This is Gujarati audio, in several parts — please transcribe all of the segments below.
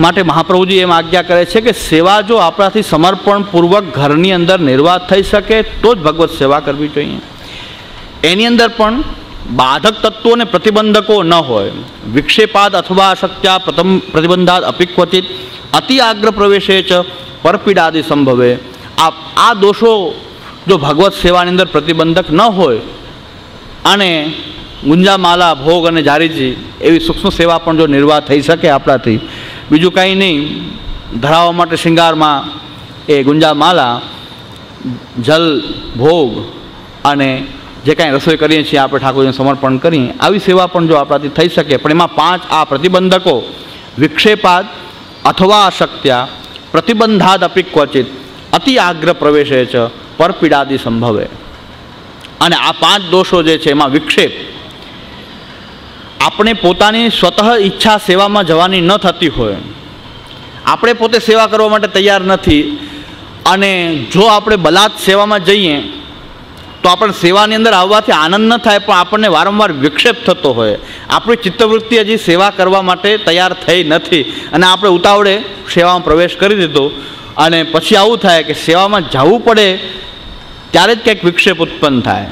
માટે મહાપ્રભુજી એમ આજ્ઞા કરે છે કે સેવા જો આપણાથી સમર્પણપૂર્વક ઘરની અંદર નિર્વાહ થઈ શકે તો જ ભગવત સેવા કરવી જોઈએ. એની અંદર પણ બાધક તત્વો અને પ્રતિબંધકો ન હોય. વિક્ષેપાદ અથવા અશક્ત્યા પ્રતિબંધાદ અપિક્વચિત અતિ આગ્રહ પ્રવેશે ચ પરપીડાદિ સંભવે. આ દોષો જો ભગવત સેવાની અંદર પ્રતિબંધક ન હોય અને ગુંજામાલા ભોગ અને જારીજી એવી સૂક્ષ્મ સેવા પણ જો નિર્વાહ થઈ શકે આપણાથી, બીજું કાંઈ નહીં, ધરાવવા માટે શૃંગારમાં એ ગુંજામાલા, જલ, ભોગ અને જે કાંઈ રસોઈ કરીએ છીએ આપણે ઠાકોરજીને સમર્પણ કરીએ, આવી સેવા પણ જો આપણાથી થઈ શકે. પણ એમાં 5 આ પ્રતિબંધકો વિક્ષેપાદ અથવા અશક્ત્યા પ્રતિબંધાદ અપી ક્વચિત અતિ આગ્રહ પ્રવેશે છે પરપીડાદિ સંભવે. અને આ 5 દોષો જે છે એમાં વિક્ષેપ, આપણે પોતાની સ્વતઃ ઈચ્છા સેવામાં જવાની ન થતી હોય, આપણે પોતે સેવા કરવા માટે તૈયાર નથી, અને જો આપણે બલાત સેવામાં જઈએ તો આપણને સેવાની અંદર આવવાથી આનંદ ન થાય, પણ આપણને વારંવાર વિક્ષેપ થતો હોય, આપણી ચિત્તવૃત્તિ હજી સેવા કરવા માટે તૈયાર થઈ નથી અને આપણે ઉતાવળે સેવામાં પ્રવેશ કરી દીધો, અને પછી આવું થાય કે સેવામાં જવું પડે ત્યારે જ કંઈક વિક્ષેપ ઉત્પન્ન થાય.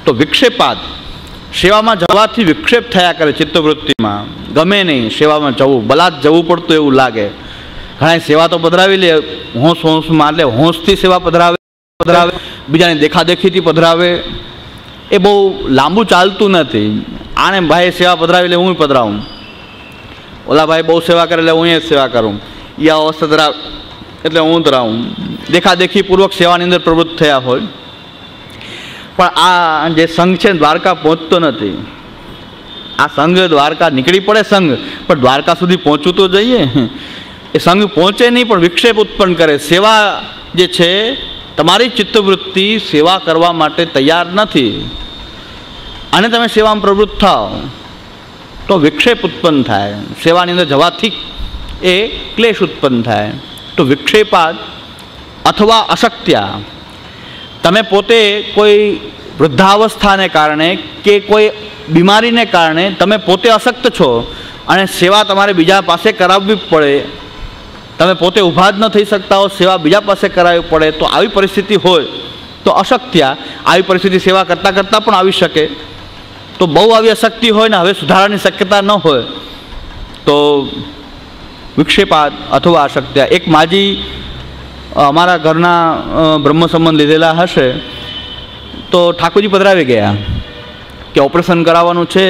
તો વિક્ષેપાદ, સેવામાં જવાથી વિક્ષેપ થયા કરે ચિત્તવૃત્તિમાં, ગમે નહીં સેવામાં જવું, બલાત જવું પડતું એવું લાગે. ઘણા સેવા તો પધરાવી લે હોંશમાં, એટલે હોંશથી સેવા પધરાવે, બીજાની દેખાદેખીથી પધરાવે, એ બહુ લાંબુ ચાલતું નથી. આને ભાઈ સેવા પધરાવી લે, હું પધરાવું, ઓલા ભાઈ બહુ સેવા કરે એટલે હું એ સેવા કરું, યા અવસ્થા ધરાવ એટલે હું ધરાવું, દેખાદેખીપૂર્વક સેવાની અંદર પ્રવૃત્ત થયા હોય. પણ આ જે સંઘ છે દ્વારકા પહોંચતો નથી. આ સંઘ દ્વારકા નીકળી પડે સંઘ, પણ દ્વારકા સુધી પહોંચવું તો જઈએ. એ સંઘ પહોંચે નહીં પણ વિક્ષેપ ઉત્પન્ન કરે. સેવા જે છે, તમારી ચિત્તવૃત્તિ સેવા કરવા માટે તૈયાર નથી અને તમે સેવામાં પ્રવૃત્ત થાઓ તો વિક્ષેપ ઉત્પન્ન થાય. સેવાની અંદર જવાથી એ ક્લેશ ઉત્પન્ન થાય. તો વિક્ષેપાદ અથવા અશક્ત્યા, તમે પોતે કોઈ વૃદ્ધાવસ્થાને કારણે કે કોઈ બીમારીને કારણે તમે પોતે અશક્ત છો અને સેવા તમારે બીજા પાસે કરાવવી પડે, તમે પોતે ઊભા જ ન થઈ શકતા હો, સેવા બીજા પાસે કરાવવી પડે, તો આવી પરિસ્થિતિ હોય તો અશક્ત્યા. આવી પરિસ્થિતિ સેવા કરતાં કરતાં પણ આવી શકે. તો બહુ આવી અશક્તિ હોય ને હવે સુધારાની શક્યતા ન હોય તો વિક્ષેપાદ અથવા અશક્ત્યા. એક માજી અમારા ઘરના બ્રહ્મ સંબંધ લીધેલા હશે તો ઠાકોરજી પધરાવી ગયા કે ઓપરેશન કરાવવાનું છે,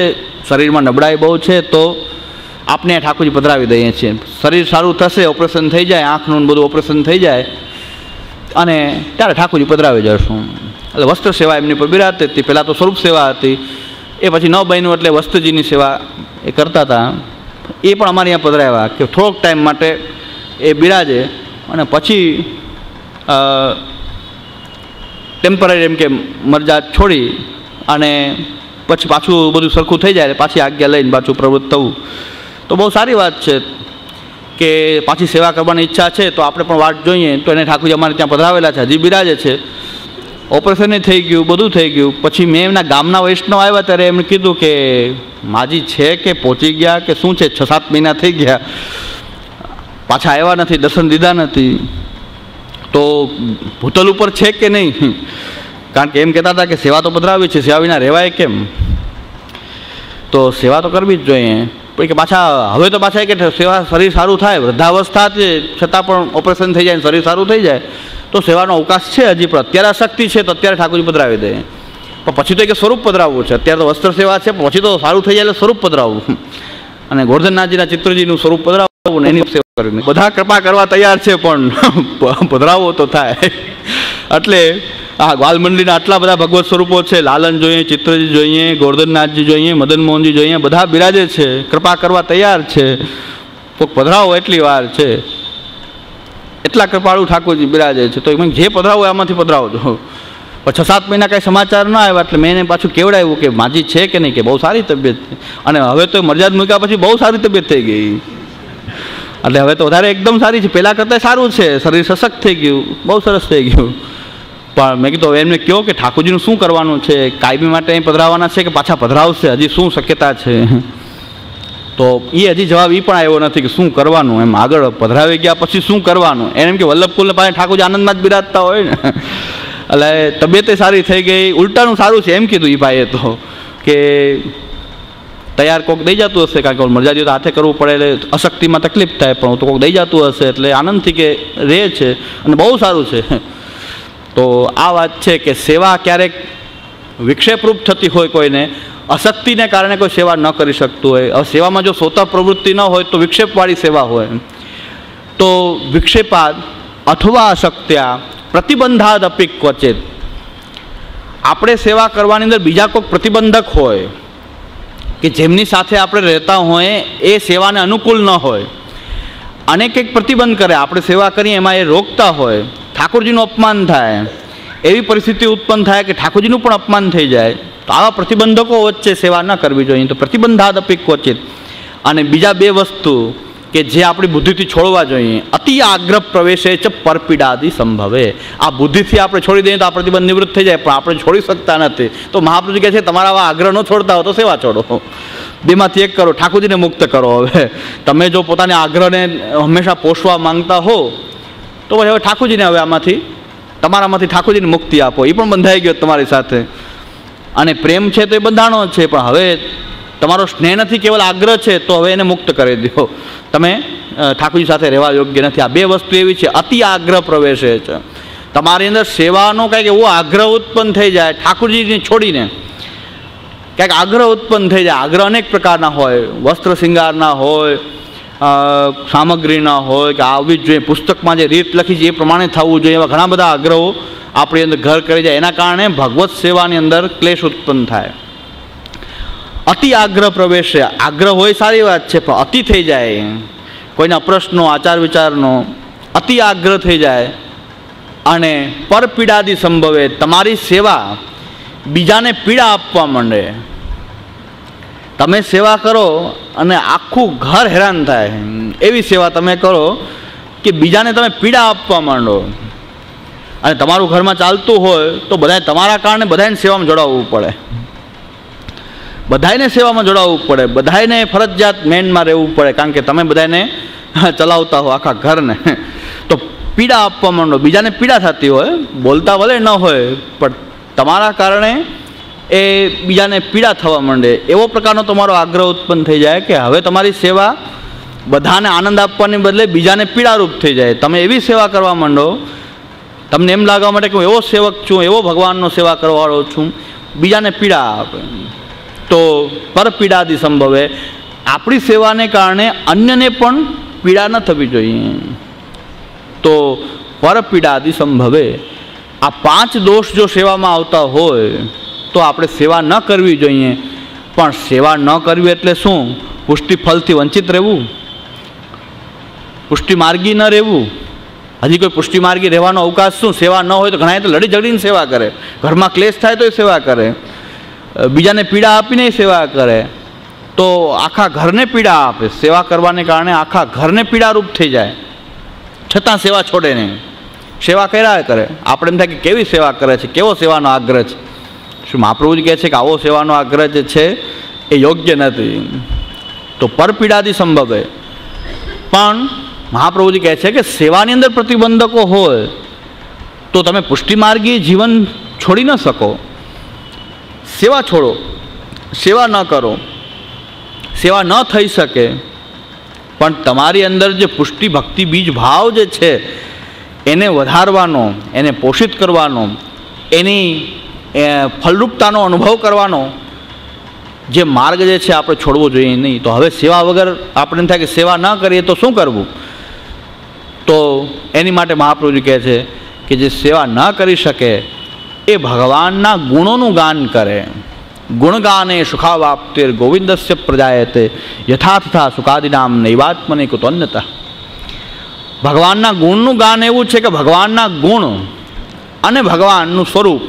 શરીરમાં નબળાઈ બહુ છે, તો આપને ઠાકોરજી પધરાવી દઈએ છીએ. શરીર સારું થશે, ઓપરેશન થઈ જાય, આંખનું બધું ઓપરેશન થઈ જાય અને ત્યારે ઠાકોરજી પધરાવી જશું. એટલે વસ્ત્ર સેવા એમની પર બિરાજતી હતી. પહેલાં તો સ્વરૂપ સેવા હતી, એ પછી ન બન્યું એટલે વસ્ત્રજીની સેવા એ કરતા હતા. એ પણ અમારે અહીંયા પધરાવ્યા કે થોડોક ટાઈમ માટે એ બિરાજે અને પછી ટેમ્પરરી એમ કે મરજાદ છોડી અને પછી પાછું બધું સરખું થઈ જાય પાછી આજ્ઞા લઈને પાછું પ્રવૃત્ત થવું. તો બહુ સારી વાત છે કે પાછી સેવા કરવાની ઈચ્છા છે તો આપણે પણ વાટ જોઈએ. તો એને ઠાકોરજી અમારે ત્યાં પધરાવેલા છે, હજી બિરાજે છે. ઓપરેશન થઈ ગયું, બધું થઈ ગયું. પછી મેં એમના ગામના વૈષ્ણવ આવ્યા ત્યારે એમણે કીધું કે માજી છે કે પહોંચી ગયા કે શું છે, 6-7 મહિના થઈ ગયા, પાછા આવ્યા નથી, દર્શન દીધા નથી, તો ભૂતલ ઉપર છે કે નહીં? કારણ કે એમ કહેતા હતા કે સેવા તો પધરાવી છે, સેવા વિના રહેવાય કેમ? તો સેવા તો કરવી જ જોઈએ. કે પાછા હવે તો પાછા કે સેવા શરીર સારું થાય, વૃદ્ધાવસ્થા છે છતાં પણ ઓપરેશન થઈ જાય, શરીર સારું થઈ જાય તો સેવાનો અવકાશ છે હજી, પણ અત્યારે અશક્તિ છે તો અત્યારે ઠાકોરજી પધરાવી દે. પણ પછી તો કે સ્વરૂપ પધરાવવું છે. અત્યારે તો વસ્ત્ર સેવા છે, પછી તો સારું થઈ જાય એટલે સ્વરૂપ પધરાવવું અને ગોરધનનાથજીના ચિત્રજીનું સ્વરૂપ પધરાવવું ને એની સેવા કરવી. બધા કૃપા કરવા તૈયાર છે પણ પધરાવવો તો થાય. એટલે આ બાલમંડળીના આટલા બધા ભગવત સ્વરૂપો છે. લાલન જોઈએ, ચિત્રજી જોઈએ, ગોરધનનાથજી જોઈએ, મદન મોહનજી જોઈએ, બધા બિરાજે છે, કૃપા કરવા તૈયાર છે. કોઈક પધરાવો એટલી વાર છે, એટલા કૃપાળુ ઠાકોરજી બિરાજે છે. તો જે પધરાવો આમાંથી પધરાવજો. પણ 6-7 મહિના કાંઈ સમાચાર ન આવ્યા એટલે મેં એને પાછું કેવડાવ્યું કે માજી છે કે નહીં, કે બહુ સારી તબિયત. અને હવે તો મરજાદ મૂક્યા પછી બહુ સારી તબિયત થઈ ગઈ. એટલે હવે તો વધારે એકદમ સારી છે, પહેલાં કરતાં સારું છે, શરીર સશક્ત થઈ ગયું, બહુ સરસ થઈ ગયું. પણ મેં કીધું એમને કહો કે ઠાકોરજીનું શું કરવાનું છે, કાયમી માટે અહીં પધરાવવાના છે કે પાછા પધરાવશે, હજી શું શક્યતા છે? તો એ હજી જવાબ એ પણ આવ્યો નથી કે શું કરવાનું, એમ આગળ પધરાવી ગયા પછી શું કરવાનું. એને એમ કે વલ્લભકુલને પાસે ઠાકોરજી આનંદમાં જ બિરાજતા હોય ને, એટલે તબિયતે સારી થઈ ગઈ, ઉલટાનું સારું છે એમ કીધું એ ભાઈએ તો, કે તૈયાર કોક દઈ જતું હશે, કારણ કે મરજાદી તો હાથે કરવું પડે એટલે અશક્તિમાં તકલીફ થાય, પણ તો કોક દઈ જતું હશે એટલે આનંદથી કે રહે છે અને બહુ સારું છે. તો આ વાત છે કે સેવા ક્યારેક વિક્ષેપરૂપ થતી હોય, કોઈને અશક્તિને કારણે કોઈ સેવા ન કરી શકતું હોય. હવે સેવામાં જો સ્વતઃ પ્રવૃત્તિ ન હોય તો વિક્ષેપવાળી સેવા હોય. તો વિક્ષેપાદ અથવા અશક્ત્યા પ્રતિબંધાદ અપી ક્વચિત, આપણે સેવા કરવાની અંદર બીજા કોઈ પ્રતિબંધક હોય કે જેમની સાથે આપણે રહેતા હોય એ સેવાને અનુકૂળ ન હોય અને કંઈક પ્રતિબંધ કરે, આપણે સેવા કરીએ એમાં એ રોકતા હોય, ઠાકોરજીનું અપમાન થાય, એવી પરિસ્થિતિ ઉત્પન્ન થાય કે ઠાકોરજીનું પણ અપમાન થઈ જાય, તો આવા પ્રતિબંધકો વચ્ચે સેવા ન કરવી જોઈએ. તો પ્રતિબંધાદ અપી ક્વચિત. અને બીજા બે વસ્તુ કે જે આપણી બુદ્ધિથી છોડવા જોઈએ, અતિ આગ્રહ પ્રવેશે ચ પરપીડાદિ સંભવે. આ બુદ્ધિથી આપણે છોડી દઈએ તો આ પ્રતિબંધ નિવૃત્ત થઈ જાય, પણ આપણે છોડી શકતા નથી. તો મહાપ્રભુજી કહે છે તમારા આવા આગ્રહ ન છોડતા હો તો સેવા છોડો, બેમાંથી એક કરો, ઠાકોરજીને મુક્ત કરો. હવે તમે જો પોતાના આગ્રહને હંમેશા પોષવા માંગતા હો તો પછી હવે ઠાકોરજીને હવે આમાંથી તમારામાંથી ઠાકોરજીને મુક્તિ આપો, એ પણ બંધાઈ ગયો તમારી સાથે. અને પ્રેમ છે તો એ બંધાણો છે, પણ હવે તમારો સ્નેહ નથી, કેવલ આગ્રહ છે, તો હવે એને મુક્ત કરી દો, તમે ઠાકોરજી સાથે રહેવા યોગ્ય નથી. આ બે વસ્તુ એવી છે, અતિ આગ્રહ પ્રવેશે છે. તમારી અંદર સેવાનો કંઈક એવો આગ્રહ ઉત્પન્ન થઈ જાય, ઠાકોરજીને છોડીને કંઈક આગ્રહ ઉત્પન્ન થઈ જાય. આગ્રહ અનેક પ્રકારના હોય, વસ્ત્ર શૃંગારના હોય, સામગ્રીના હોય, કે આવવી જ જોઈએ, પુસ્તકમાં જે રીત લખી છે એ પ્રમાણે થવું જોઈએ, એવા ઘણા બધા આગ્રહો આપણી અંદર ઘર કરી જાય. એના કારણે ભગવત સેવાની અંદર ક્લેશ ઉત્પન્ન થાય. અતિ આગ્રહ પ્રવેશે, આગ્રહ હોય સારી વાત છે, પણ અતિ થઈ જાય, કોઈના પ્રશ્નો આચાર વિચારનો અતિ આગ્રહ થઈ જાય અને પરપીડાદિ સંભવે, તમારી સેવા બીજાને પીડા આપવા માંડે. તમે સેવા કરો અને આખું ઘર હેરાન થાય એવી સેવા તમે કરો કે બીજાને તમે પીડા આપવા માંડો. અને તમારું ઘરમાં ચાલતું હોય તો બધાએ તમારા કારણે બધાને સેવામાં જોડાવવું પડે, બધાને સેવામાં જોડાવવું પડે, બધાને ફરજિયાત મેનમાં રહેવું પડે, કારણ કે તમે બધાને ચલાવતા હો આખા ઘરને. તો પીડા આપવા માંડો, બીજાને પીડા થતી હોય, બોલતા ભલે ન હોય પણ તમારા કારણે એ બીજાને પીડા થવા માંડે. એવો પ્રકારનો તમારો આગ્રહ ઉત્પન્ન થઈ જાય કે હવે તમારી સેવા બધાને આનંદ આપવાની બદલે બીજાને પીડારૂપ થઈ જાય. તમે એવી સેવા કરવા માંડો, તમને એમ લાગવા માટે કે હું એવો સેવક છું, એવો ભગવાનનો સેવા કરવાવાળો છું, બીજાને પીડા આપે. તો પરપીડાદિ સંભવે, આપણી સેવાને કારણે અન્યને પણ પીડા ન થવી જોઈએ. તો પરપીડાદિ સંભવે, આ 5 દોષ જો સેવામાં આવતા હોય તો આપણે સેવા ન કરવી જોઈએ. પણ સેવા ન કરવી એટલે શું? પુષ્ટિ ફલથી વંચિત રહેવું, પુષ્ટિ માર્ગી ન રહેવું. હજી કોઈ પુષ્ટિ માર્ગી રહેવાનો અવકાશ શું? સેવા ન હોય તો ઘણા તો લડી ઝઘડીને સેવા કરે, ઘરમાં ક્લેશ થાય તો એ સેવા કરે, બીજાને પીડા આપીને સેવા કરે, તો આખા ઘરને પીડા આપે. સેવા કરવાને કારણે આખા ઘરને પીડારૂપ થઈ જાય, છતાં સેવા છોડે નહીં, સેવા કર્યા કરે. આપણે એમ થાય કે કેવી સેવા કરે છે, કેવો સેવાનો આગ્રહ છે. શું મહાપ્રભુજી કહે છે કે આવો સેવાનો આગ્રહ જે છે એ યોગ્ય નથી. તો પરપીડાદિ સંભવે. પણ મહાપ્રભુજી કહે છે કે સેવાની અંદર પ્રતિબંધકો હોય તો તમે પુષ્ટિમાર્ગી જીવન છોડી ન શકો. સેવા છોડો, સેવા ન કરો, સેવા ન થઈ શકે, પણ તમારી અંદર જે પુષ્ટિ ભક્તિ બીજ ભાવ જે છે એને વધારવાનો, એને પોષિત કરવાનો, એની ફલરૂપતાનો અનુભવ કરવાનો જે માર્ગ જે છે આપણે છોડવો જોઈએ નહીં. તો હવે સેવા વગર આપણે એમ થાય કે સેવા ન કરીએ તો શું કરવું? તો એની માટે મહાપ્રભુજી કહે છે કે જે સેવા ન કરી શકે એ ભગવાનના ગુણોનું ગાન કરે. ગુણગાને સુખાવાપ્તિર ગોવિંદસ્ય પ્રજાયતે યથાર્થા સુખાદિનામ નૈવાત્મને કુતોન્યતા. ભગવાનના ગુણનું ગાન એવું છે કે ભગવાનના ગુણ અને ભગવાનનું સ્વરૂપ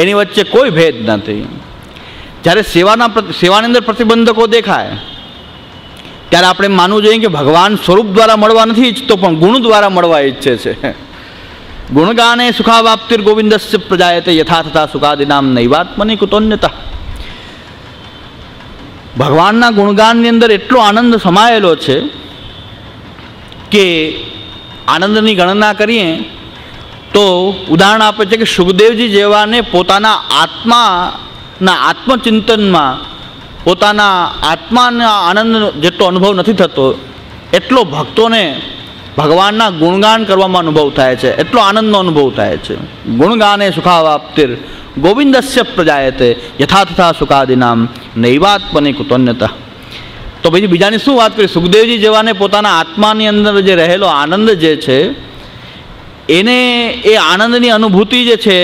એની વચ્ચે કોઈ ભેદ નથી. જ્યારે સેવાની અંદર પ્રતિબંધકો દેખાય ત્યારે આપણે માનવું જોઈએ કે ભગવાન સ્વરૂપ દ્વારા મળવા નથી ઈચ્છતો, પણ ગુણ દ્વારા મળવા ઈચ્છે છે. ગુણગાને સુખાવાપ્તિર ગોવિંદસ્ય પ્રજાયતે યથાર્થતા સુખાદિનામ નૈવાત્મને કુતોન્યતા. ભગવાનના ગુણગાનની અંદર એટલો આનંદ સમાયેલો છે કે આનંદની ગણના કરીએ તો ઉદાહરણ આપે છે કે સુખદેવજી જેવાને પોતાના આત્માના આત્મચિંતનમાં પોતાના આત્માના આનંદ જેટલો અનુભવ નથી થતો એટલો ભક્તોને ભગવાનના ગુણગાન કરવામાં અનુભવ થાય છે, એટલો આનંદનો અનુભવ થાય છે. ગુણગાને સુખાવાપ્તિર ગોવિંદસ્ય પ્રજાયતે યથા તથા સુખાદિનામ નૈવાત્મને કુતોન્યતા. તો પછી બીજાની શું વાત કરી? સુખદેવજી જેવાને પોતાના આત્માની અંદર જે રહેલો આનંદ જે છે એને એ આનંદની અનુભૂતિ જે છે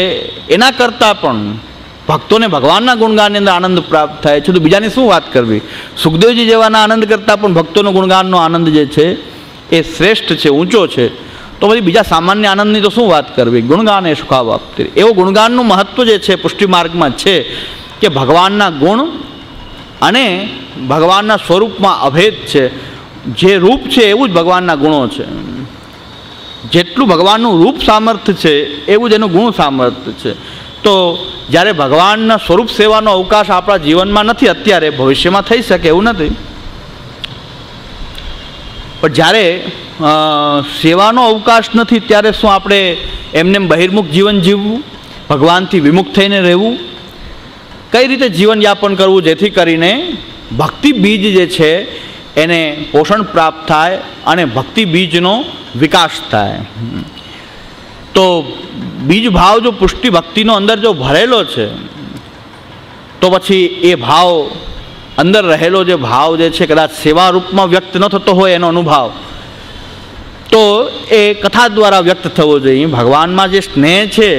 એના કરતાં પણ ભક્તોને ભગવાનના ગુણગાનની અંદર આનંદ પ્રાપ્ત થાય છે. તો બીજાની શું વાત કરવી? સુખદેવજી જેવાના આનંદ કરતાં પણ ભક્તોનો ગુણગાનનો આનંદ જે છે એ શ્રેષ્ઠ છે, ઊંચો છે. તો પછી બીજા સામાન્ય આનંદની તો શું વાત કરવી? ગુણગાન એ સુખાવાપ્તિ. એવો ગુણગાનનું મહત્ત્વ જે છે પુષ્ટિ માર્ગમાં છે કે ભગવાનના ગુણ અને ભગવાનના સ્વરૂપમાં અભેદ છે. જે રૂપ છે એવું જ ભગવાનના ગુણો છે. જેટલું ભગવાનનું રૂપ સામર્થ્ય છે એવું જ એનું ગુણ સામર્થ્ય છે. તો જ્યારે ભગવાનના સ્વરૂપ સેવાનો અવકાશ આપણા જીવનમાં નથી, અત્યારે ભવિષ્યમાં થઈ શકે એવું નથી, પણ જ્યારે સેવાનો અવકાશ નથી ત્યારે શું આપણે એમને બહિર્મુખ જીવન જીવવું, ભગવાનથી વિમુખ થઈને રહેવું? કઈ રીતે જીવનયાપન કરવું જેથી કરીને ભક્તિ બીજ જે છે એને પોષણ પ્રાપ્ત થાય અને ભક્તિ બીજનો વિકાસ થાય? તો બીજ ભાવ જો પુષ્ટિ ભક્તિનો અંદર જો ભરેલો છે તો પછી એ ભાવ અંદર રહેલો જે ભાવ જે છે કદાચ સેવા રૂપમાં વ્યક્ત ન થતો હોય એનો અનુભવ તો એ કથા દ્વારા વ્યક્ત થવો જોઈએ. ભગવાનમાં જે સ્નેહ છે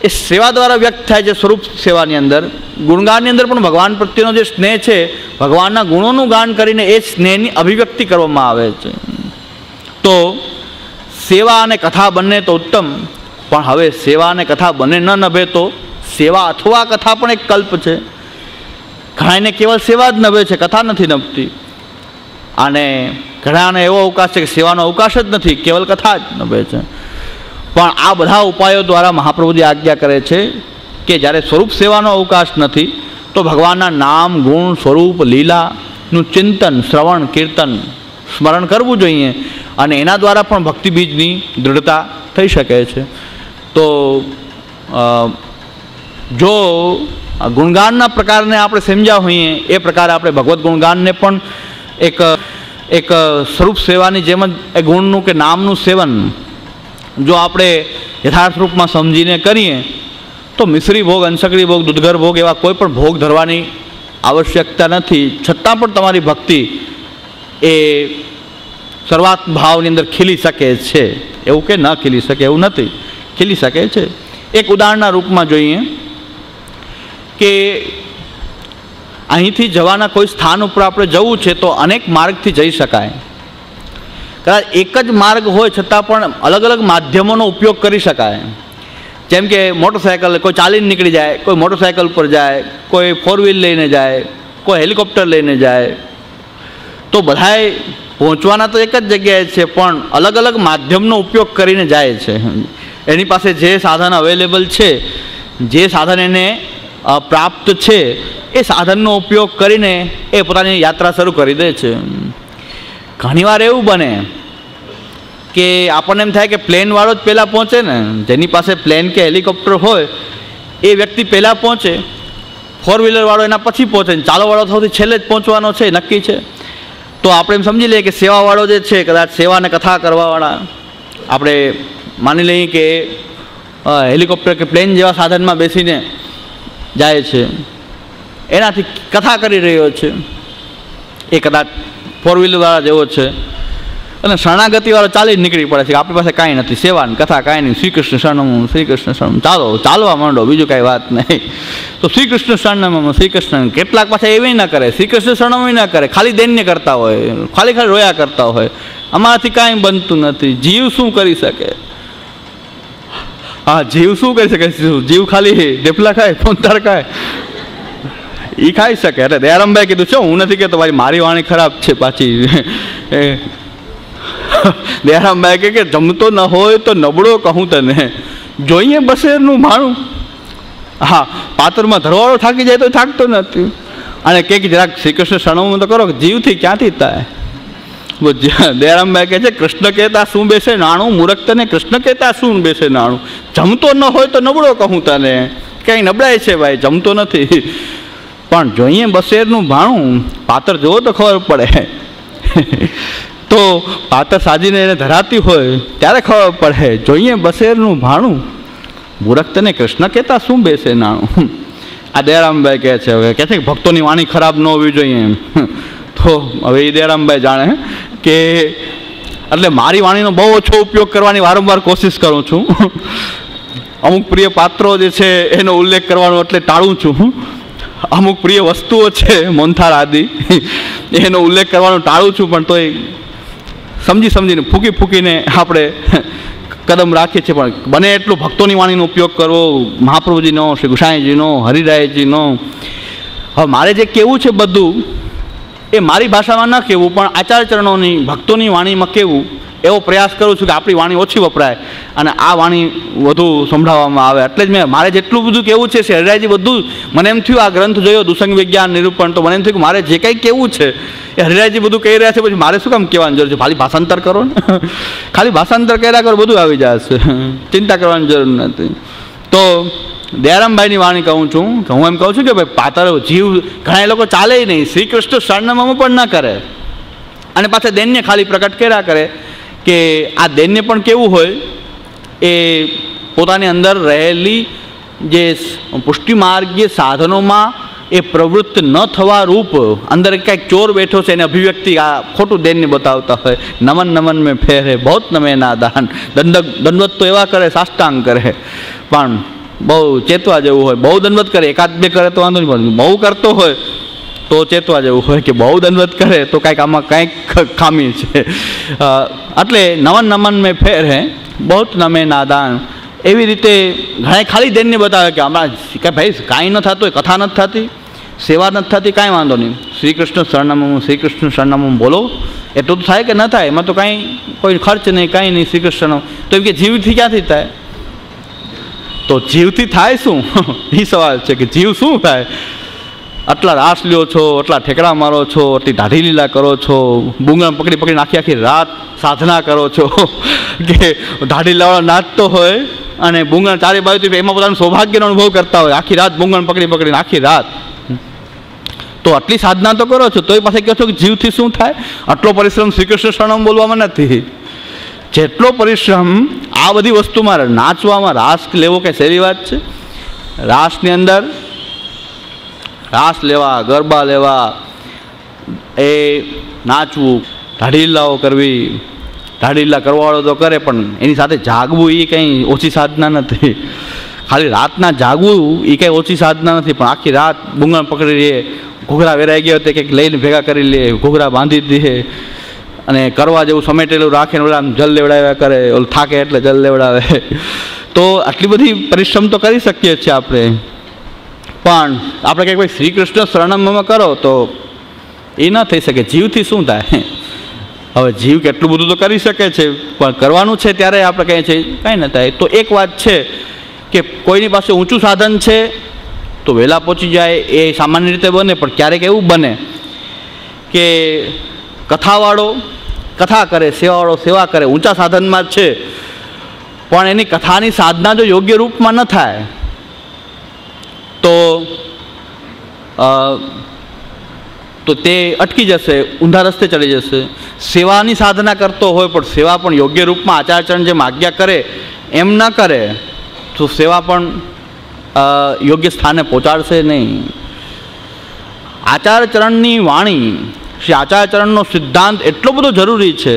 એ સેવા દ્વારા વ્યક્ત થાય છે. સ્વરૂપ સેવાની અંદર ગુણગાનની અંદર પણ ભગવાન પ્રત્યેનો જે સ્નેહ છે ભગવાનના ગુણોનું ગાન કરીને એ સ્નેહની અભિવ્યક્તિ કરવામાં આવે છે. તો સેવા અને કથા બંને તો ઉત્તમ, પણ હવે સેવા અને કથા બંને ન નભે તો સેવા અથવા કથા પણ એક કલ્પ છે. ઘણાને કેવલ સેવા જ નભે છે, કથા નથી નભતી, અને ઘણાને એવો અવકાશ છે કે સેવાનો અવકાશ જ નથી, કેવલ કથા જ નભે છે. પણ આ બધા ઉપાયો દ્વારા મહાપ્રભુજી આજ્ઞા કરે છે કે જ્યારે સ્વરૂપ સેવાનો અવકાશ નથી તો ભગવાનના નામ, ગુણ, સ્વરૂપ, લીલાનું ચિંતન, શ્રવણ, કીર્તન, સ્મરણ કરવું જોઈએ, અને એના દ્વારા પણ ભક્તિ બીજની દૃઢતા થઈ શકે છે. તો જો ગુણગાનના પ્રકારને આપણે સમજ્યા હોઈએ એ પ્રકારે આપણે ભગવદ્ ગુણગાનને પણ એક સ્વરૂપ સેવાની જેમ જ એ ગુણનું કે નામનું સેવન જો આપણે યથાર્થ રૂપમાં સમજીને કરીએ તો મિશ્રી ભોગ, અંશકડી ભોગ, દૂધઘર ભોગ એવા કોઈ પણ ભોગ ધરવાની આવશ્યકતા નથી. છતાં પણ તમારી ભક્તિ એ સર્વાત્મ ભાવની અંદર ખીલી શકે છે. એવું કે ન ખીલી શકે એવું નથી, ખીલી શકે છે. એક ઉદાહરણના રૂપમાં જોઈએ કે અહીંથી જવાના કોઈ સ્થાન ઉપર આપણે જવું છે તો અનેક માર્ગથી જઈ શકાય. કદાચ એક જ માર્ગ હોય છતાં પણ અલગ અલગ માધ્યમોનો ઉપયોગ કરી શકાય. જેમ કે મોટરસાઇકલ, કોઈ ચાલીને નીકળી જાય, કોઈ મોટરસાઇકલ પર જાય, કોઈ ફોર વ્હીલ લઈને જાય, કોઈ હેલિકોપ્ટર લઈને જાય. તો બધાએ પહોંચવાના તો એક જ જગ્યાએ છે પણ અલગ અલગ માધ્યમનો ઉપયોગ કરીને જાય છે. એની પાસે જે સાધન અવેલેબલ છે, જે સાધન એને પ્રાપ્ત છે એ સાધનનો ઉપયોગ કરીને એ પોતાની યાત્રા શરૂ કરી દે છે. ઘણીવાર એવું બને કે આપણને એમ થાય કે પ્લેનવાળો જ પહેલાં પહોંચે ને, જેની પાસે પ્લેન કે હેલિકોપ્ટર હોય એ વ્યક્તિ પહેલાં પહોંચે, ફોર વ્હીલરવાળો એના પછી પહોંચે, ચાલોવાળો સૌથી છેલ્લે જ પહોંચવાનો છે, નક્કી છે. તો આપણે એમ સમજી લઈએ કે સેવાવાળો જે છે, કદાચ સેવા અને કથા કરવાવાળા, આપણે માની લઈએ કે હેલિકોપ્ટર કે પ્લેન જેવા સાધનમાં બેસીને જાય છે, એનાથી કથા કરી રહ્યો છે, એ કદાચ ફોર વ્હીલરવાળા જેવો છે, અને શરણાગતિવાળો ચાલીને નીકળી પડે છે કે આપણી પાસે કાંઈ નથી, સેવા ને કથા કાંઈ નહીં, શ્રી કૃષ્ણ શરણમ, શ્રી કૃષ્ણ શરણમ, ચાલવા માંડો, બીજું કાંઈ વાત નહીં. તો શ્રી કૃષ્ણ શરણમ, શ્રી કૃષ્ણ. કેટલાક પાછા એવી ન કરે, શ્રી કૃષ્ણ શરણમ ન કરે, ખાલી દૈન્ય કરતા હોય, ખાલી રોયા કરતા હોય, અમારાથી કાંઈ બનતું નથી. જીવ શું કરી શકે? હા, જીવ શું કરી શકે? જીવ ખાલી ઢેફલા ખાય, ફોનતાર ખાય, એ ખાઈ શકે. અરે દયારામભાઈ કીધું છે, હું નથી કહેતો, મારી વાણી ખરાબ છે પાછી. દયારામભાઈ કે જમતો ન હોય તો નબળો કહું તને, જોઈએ બસેરનું ભાણું. હા, પાત્રમાં ધરવાળો થાકી જાય તો થાકતો નથી, અને કંઈક જરાક શ્રી કૃષ્ણ શરણમાં તો કરો, જીવથી ક્યાંથી થાય? દયારામભાઈ કહે છે, કૃષ્ણ કહેતા શું બેસે નાણું, મૂર્ખ તને કૃષ્ણ કહેતા શું બેસે નાણું. જમતો ન હોય તો નબળો કહું તને, કંઈ નબળાય છે ભાઈ, જમતો નથી. પણ જોઈએ બસેરનું ભાણું, પાતર જોવો તો ખબર પડે. તો પાતર સાજીને એને ધરાતી હોય ત્યારે ખબર પડે. જોઈએ બસેરનું ભાણું, મૂર્ખ તને કૃષ્ણ કહેતા શું બેસે નાણું. આ દયારામભાઈ કહે છે, હવે કહે છે કે ભક્તોની વાણી ખરાબ ન હોવી જોઈએ એમ. તો હવે એ દયારામભાઈ જાણે કે એટલે મારી વાણીનો બહુ ઓછો ઉપયોગ કરવાની વારંવાર કોશિશ કરું છું. અમુક પ્રિય પાત્રો જે છે એનો ઉલ્લેખ કરવાનો એટલે ટાળું છું. અમુક પ્રિય વસ્તુઓ છે મોહનથાળ આદિ, એનો ઉલ્લેખ કરવાનો ટાળું છું. પણ તોય સમજી સમજીને ફૂંકી ફૂંકીને આપણે કદમ રાખીએ છીએ. પણ બને એટલું ભક્તોની વાણીનો ઉપયોગ કરવો, મહાપ્રભુજીનો, શ્રી ગુસાઈજીનો, હરિરાયજીનો. હવે મારે જે કહેવું છે બધું એ મારી ભાષામાં ન કહેવું, પણ આચાર્યચરણોની ભક્તોની વાણીમાં કહેવું એવો પ્રયાસ કરું છું કે આપણી વાણી ઓછી વપરાય અને આ વાણી વધુ સંભળાવવામાં આવે. એટલે જ મારે જેટલું બધું કહેવું છે હરિરાયજી બધું, મને એમ થયું આ ગ્રંથ જોયો દુસંગ વિજ્ઞાન નિરૂપણ, તો મને એમ થયું કે મારે જે કંઈ કહેવું છે એ હરિરાયજી બધું કહી રહ્યા છે, પછી મારે શું કામ કહેવાની જરૂર છે? ખાલી ભાષાંતર કરો ને, ખાલી ભાષાંતર કર્યા કરો, બધું આવી જશે, ચિંતા કરવાની જરૂર નથી. તો દયારામભાઈની વાણી કહું છું કે હું એમ કહું છું કે ભાઈ પાતર જીવ ઘણા લોકો ચાલે નહીં, શ્રી કૃષ્ણ શરણમાં પણ ન કરે અને પાછા દૈન્ય ખાલી પ્રકટ કર્યા કરે. કે આ દૈન્ય પણ કેવું હોય, એ પોતાની અંદર રહેલી જે પુષ્ટિમાર્ગીય સાધનોમાં એ પ્રવૃત્ત ન થવા રૂપ અંદર કંઈક ચોર બેઠો છે એને અભિવ્યક્તિ આ ખોટું દૈન્ય બતાવતા હોય. નમન નમન મેં ફેરે બહુ નમે ના દાન, દંડવત તો એવા કરે સાષ્ટાંગ કરે, પણ બહુ ચેતવા જેવું હોય. બહુ દંડવત કરે, એકાદ બે કરે તો વાંધો નહીં, પણ બહુ કરતો હોય તો ચેતવા જેવું હોય કે બહુ દંડવત કરે તો કાંઈક આમાં કાંઈક ખામી છે. એટલે નમન નમન મેં ફેર હે બહુ નમે નાદાન, એવી રીતે ઘણા ખાલી દૈન્ય બતાવે કે હમણાં કે ભાઈ કાંઈ ન થતું હોય, કથા નથી થતી, સેવા નથી થતી, કાંઈ વાંધો નહીં, શ્રી કૃષ્ણ શરણામું, શ્રી કૃષ્ણ શરણામું બોલો, એટલું તો થાય કે ન થાય, એમાં તો કાંઈ કોઈ ખર્ચ નહીં, કાંઈ નહીં, શ્રી કૃષ્ણનો. તો એમ કે જીવથી ક્યાંથી થાય? તો જીવથી થાય શું? એ સવાલ છે કે જીવ શું થાય? આટલા રાસ લ્યો છો, આટલા ઠેકડા મારો છો, આટલી દાઢી લીલા કરો છો, બુંગણ પકડી પકડીને આખી આખી રાત સાધના કરો છો, કે દાઢી લીલાવાળો નાચતો હોય અને બુંગણ ચારે બાજુથી એમાં પોતાનું સૌભાગ્યનો અનુભવ કરતા હોય, આખી રાત બુંગણ પકડી પકડીને આખી રાત. તો આટલી સાધના તો કરો છો, તોય પાસે કહો છો કે જીવથી શું થાય? આટલો પરિશ્રમ શ્રી કૃષ્ણ શરણમ બોલવામાં નથી. જેટલો પરિશ્રમ આ બધી વસ્તુમાં, નાચવામાં, રાસ લેવો કે સહેલી વાત છે? રાસની અંદર રાસ લેવા, ગરબા લેવા, એ નાચવું, દાઢી લીલાઓ કરવી, દાઢી લીલા કરવાવાળો તો કરે, પણ એની સાથે જાગવું એ કંઈ ઓછી સાધના નથી. ખાલી રાતના જાગવું એ કંઈ ઓછી સાધના નથી, પણ આખી રાત બુંગણ પકડી લે, ઘૂઘરા વેરાઈ ગયા હોય કંઈક લઈને ભેગા કરી લે, ઘૂઘરા બાંધી દે અને કરવા જેવું સમેટેલું રાખે ને ઓલા જલ લેવડાવ્યા કરે, ઓલું થાકે એટલે જલ લેવડાવે. તો આટલી બધી પરિશ્રમ તો કરી શકીએ છીએ આપણે, પણ આપણે કંઈક ભાઈ શ્રી કૃષ્ણ શરણમમાં કરો તો એ ન થઈ શકે. જીવથી શું થાય? હવે જીવ કેટલું બધું તો કરી શકે છે, પણ કરવાનું છે ત્યારે આપણે કહીએ છીએ કાંઈ ન થાય. તો એક વાત છે કે કોઈની પાસે ઊંચું સાધન છે તો વહેલા પહોંચી જાય, એ સામાન્ય રીતે બને, પણ ક્યારેક એવું બને કે કથાવાળો કથા કરે, સેવાવાળો સેવા કરે, ઊંચા સાધનમાં છે, પણ એની કથાની સાધના જો યોગ્ય રૂપમાં ન થાય તો તે અટકી જશે, ઊંધા રસ્તે ચડી જશે. સેવાની સાધના કરતો હોય પણ સેવા પણ યોગ્ય રૂપમાં આચાર્યચરણ જેમ આજ્ઞા કરે એમ ન કરે તો સેવા પણ યોગ્ય સ્થાને પહોંચાડશે નહીં. આચાર્યચરણની વાણી, શ્રી આચાર્યચરણનો સિદ્ધાંત એટલો બધો જરૂરી છે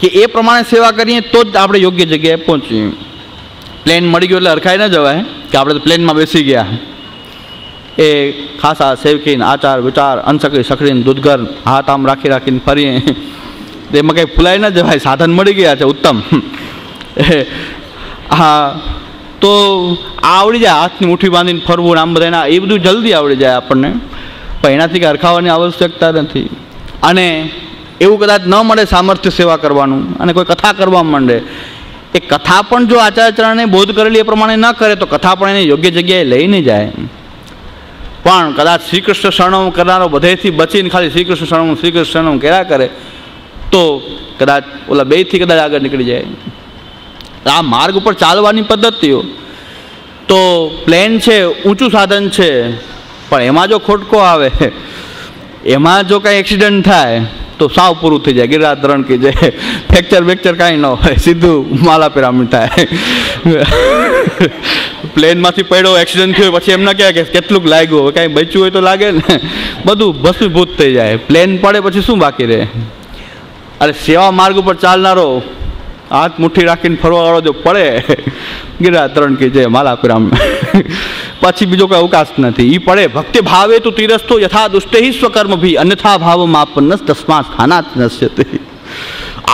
કે એ પ્રમાણે સેવા કરીએ તો જ આપણે યોગ્ય જગ્યાએ પહોંચીએ. પ્લેન મળી ગયો એટલે અરખાઈ ન જવાય કે આપણે તો પ્લેનમાં બેસી ગયા. એ ખાસા સેવકીને આચાર વિચાર અનસકરી સખડીને દૂધગર હાથ આમ રાખી રાખીને ફરીએ, એમાં કંઈ ફૂલાઈ ન જવાય. સાધન મળી ગયા છે ઉત્તમ. હા, તો આવડી જાય, હાથની મુઠ્ઠી બાંધીને ફરવું આમ બધા એ બધું જલ્દી આવડી જાય આપણને, પણ એનાથી કંઈ અરખાવાની આવશ્યકતા નથી. અને એવું કદાચ ન મળે સામર્થ્ય સેવા કરવાનું અને કોઈ કથા કરવા માંડે, એ કથા પણ જો આચાર્યચરણે બોધ કરેલી એ પ્રમાણે ન કરે તો કથા પણ એને યોગ્ય જગ્યાએ લઈ નહીં જાય. પણ કદાચ શ્રી કૃષ્ણ શરણમ કરનારો બધેથી બચીને ખાલી શ્રી કૃષ્ણ શરણમ કર્યા કરે તો કદાચ ઓલા બેથી કદાચ આગળ નીકળી જાય. આ માર્ગ ઉપર ચાલવાની પદ્ધતિઓ તો પ્લેન છે, ઊંચું સાધન છે, પણ એમાં જો ખોટકો આવે, એમાં જો કાંઈ એક્સિડન્ટ થાય તો સાવ પૂરું થઈ જાય. ગિરિરાજ કે જે ફ્રેક્ચર કાંઈ ન હોય, સીધું માલા પિરામિડ થાય. પ્લેનમાંથી પડ્યો, એક્સિડન્ટ થયો, પછી એમને કહે કે કેટલુંક લાગ્યું, હવે કાંઈ બચ્યું હોય તો લાગે ને, બધું ભસ્મીભૂત થઈ જાય. પ્લેન પડે પછી શું બાકી રહે? અરે સેવા માર્ગ ઉપર ચાલનારો હાથ મુઠ્ઠી રાખીને ફરવાવાળો જો પડે, ગિરિરાજ કે જે માલા પિરામિડ, પછી બીજો કોઈ અવકાશ નથી. એ પડે ભક્તિ ભાવે તો તીરસ્થો યથા દુષ્ટે સ્વકર્મ ભી અન્યથા ભાવ માપન્ન તસ્માત સ્થાનાત નશ્યતે.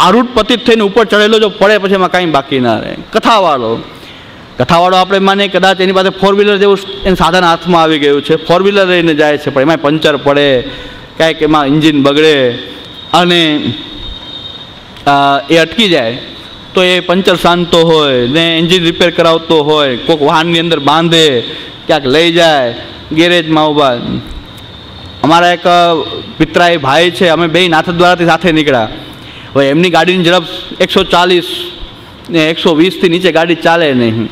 આરૂઢ પતિત થઈને ઉપર ચડેલો જો પડે પછી એમાં કાંઈ બાકી ના રહે. કથાવાળો આપણે માને કદાચ એની પાસે 4 વ્હીલર જેવું એનું સાધન હાથમાં આવી ગયું છે, 4 વ્હીલર લઈને જાય છે, પણ એમાં પંચર પડે, કાંઈક એમાં એન્જિન બગડે અને એ અટકી જાય તો એ પંચર શાંતો હોય ને એન્જિન રિપેર કરાવતો હોય, કોઈક વાહનની અંદર બાંધે, ક્યાંક લઈ જાય, ગેરેજમાં ઊભા. અમારા એક પિતરાઈ ભાઈ છે, અમે બે નાથદ્વારાથી સાથે નીકળ્યા. હવે એમની ગાડીની ઝડપ 140 ને 120થી નીચે ગાડી ચાલે નહીં.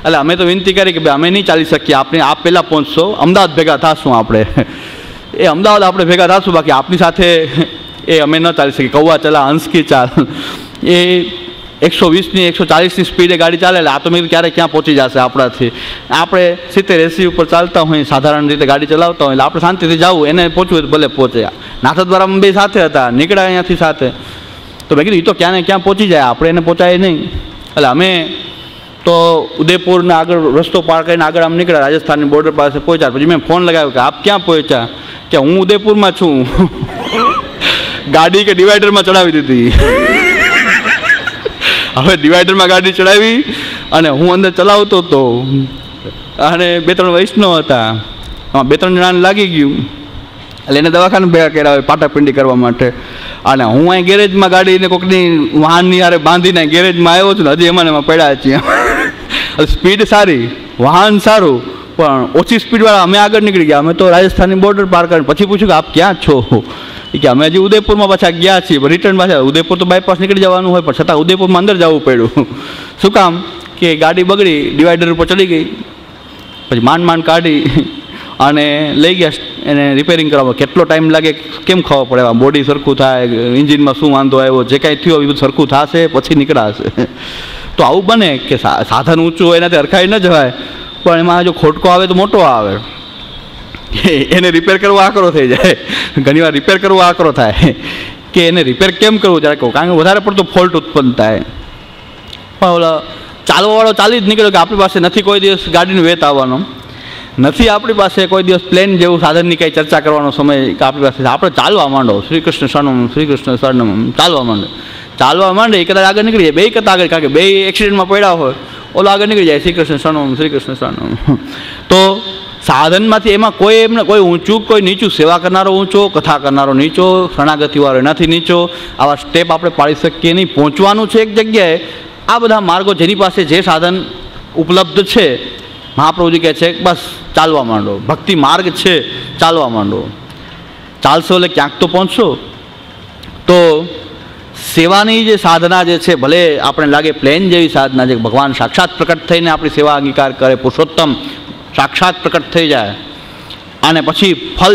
એટલે અમે તો વિનંતી કરી કે ભાઈ અમે નહીં ચાલી શકીએ, આપ પહેલાં પહોંચશો, અમદાવાદ ભેગા થશું આપણે. એ અમદાવાદ આપણે ભેગા થશું, બાકી આપની સાથે એ અમે ન ચાલી શકીએ. કૌવા ચલા હંસકી ચાલ, એ 120ની 140ની સ્પીડે ગાડી ચાલે. એટલે આ તો મેં ક્યારે ક્યાં પહોંચી જશે આપણાથી. આપણે 70-80 ઉપર ચાલતા હોય, સાધારણ રીતે ગાડી ચલાવતા હોય, એટલે આપણે શાંતિથી જવું, એને પહોંચવું હોય તો ભલે પહોંચે. નાથદ્વારામાં બે સાથે હતા, નીકળ્યા અહીંયાથી સાથે, તો મેં કીધું એ તો ક્યાં ને ક્યાં પહોંચી જાય, આપણે એને પહોંચાય નહીં. એટલે અમે તો ઉદયપુરના આગળ રસ્તો પાર કરીને આગળ આમ નીકળ્યા, રાજસ્થાનની બોર્ડર પાસે પહોંચ્યા. પછી મેં ફોન લગાવ્યો કે આપ ક્યાં પહોંચ્યા? કે હું ઉદયપુરમાં છું. ગાડી કે ડિવાઈડરમાં ચડાવી દીધી. હવે ડિવાઈડરમાં ગાડી ચડાવી અને હું અંદર ચલાવતો હતો અને 2-3 વૈષ્ણવ હતા, એમાં 2-3 જણાને લાગી ગયું. એટલે એને દવાખાને ભેગા કર્યા હોય પાટાપિંડી કરવા માટે. અને હું અહીં ગેરેજમાં ગાડીને કોઈકની વાહનની યારે બાંધીને ગેરેજમાં આવ્યો છું ને હજી એમાં પડ્યા છીએ. સ્પીડ સારી, વાહન સારું, પણ ઓછી સ્પીડવાળા અમે આગળ નીકળી ગયા. અમે તો રાજસ્થાનની બોર્ડર પાર કરીને પછી પૂછ્યું કે આપ ક્યાં છો? કે અમે હજી ઉદયપુરમાં પાછા ગયા છીએ, રિટર્ન પાછા. ઉદયપુર તો બાયપાસ નીકળી જવાનું હોય, પણ છતાં ઉદયપુરમાં અંદર જવું પડ્યું. શું કામ? કે ગાડી બગડી, ડિવાઈડર ઉપર ચડી ગઈ. પછી માંડ કાઢી અને લઈ ગયા એને રિપેરિંગ કરાવવા. કેટલો ટાઈમ લાગે કેમ ખબર પડે? બોડી સરખું થાય, એન્જિનમાં શું વાંધો આવ્યો, જે કાંઈ થયો એ બધું સરખું થશે પછી નીકળાશે. તો આવું બને કે સાધન ઊંચું હોય એનાથી હરખાઈ ન જવાય, પણ એમાં જો ખોટકો આવે તો મોટો આવે. એને રિપેર કરવો આકરો થઈ જાય. ઘણીવાર રિપેર કરવો આકરો થાય કે એને રિપેર કેમ કરવું જ્યારે કહું, કારણ કે વધારે પડતો ફોલ્ટ ઉત્પન્ન થાય. પણ ઓલા ચાલવાવાળો ચાલી જ નીકળ્યો કે આપણી પાસે નથી કોઈ દિવસ ગાડીનો વેત આવવાનો, નથી આપણી પાસે કોઈ દિવસ પ્લેન જેવું સાધનની કંઈ ચર્ચા કરવાનો સમય કે આપણી પાસે. આપણે ચાલવા માંડો, શ્રી કૃષ્ણ શરણમ ચાલવા માંડે એ કદાચ આગળ નીકળી જાય. બે કદાચ આગળ, કારણ કે બે એક્સિડન્ટમાં પડ્યા હોય, ઓલો આગળ નીકળી જાય શ્રી કૃષ્ણ શરણમ. તો સાધનમાંથી એમાં કોઈ ઊંચું કોઈ નીચું, સેવા કરનારો ઊંચો, કથા કરનારો નીચો, શરણાગતિવાળો એનાથી નીચો, આવા સ્ટેપ આપણે પાડી શકીએ નહીં. પહોંચવાનું છે એક જગ્યાએ. આ બધા માર્ગો જેની પાસે જે સાધન ઉપલબ્ધ છે, મહાપ્રભુજી કહે છે બસ ચાલવા માંડો. ભક્તિ માર્ગ છે, ચાલવા માંડો. ચાલશો એટલે ક્યાંક તો પહોંચશો. તો સેવાની જે સાધના જે છે, ભલે આપણે લાગે પ્લેન જેવી સાધના છે, ભગવાન સાક્ષાત પ્રકટ થઈને આપણી સેવા અંગીકાર કરે, પુરુષોત્તમ સાક્ષાત પ્રકટ થઈ જાય અને પછી ફલ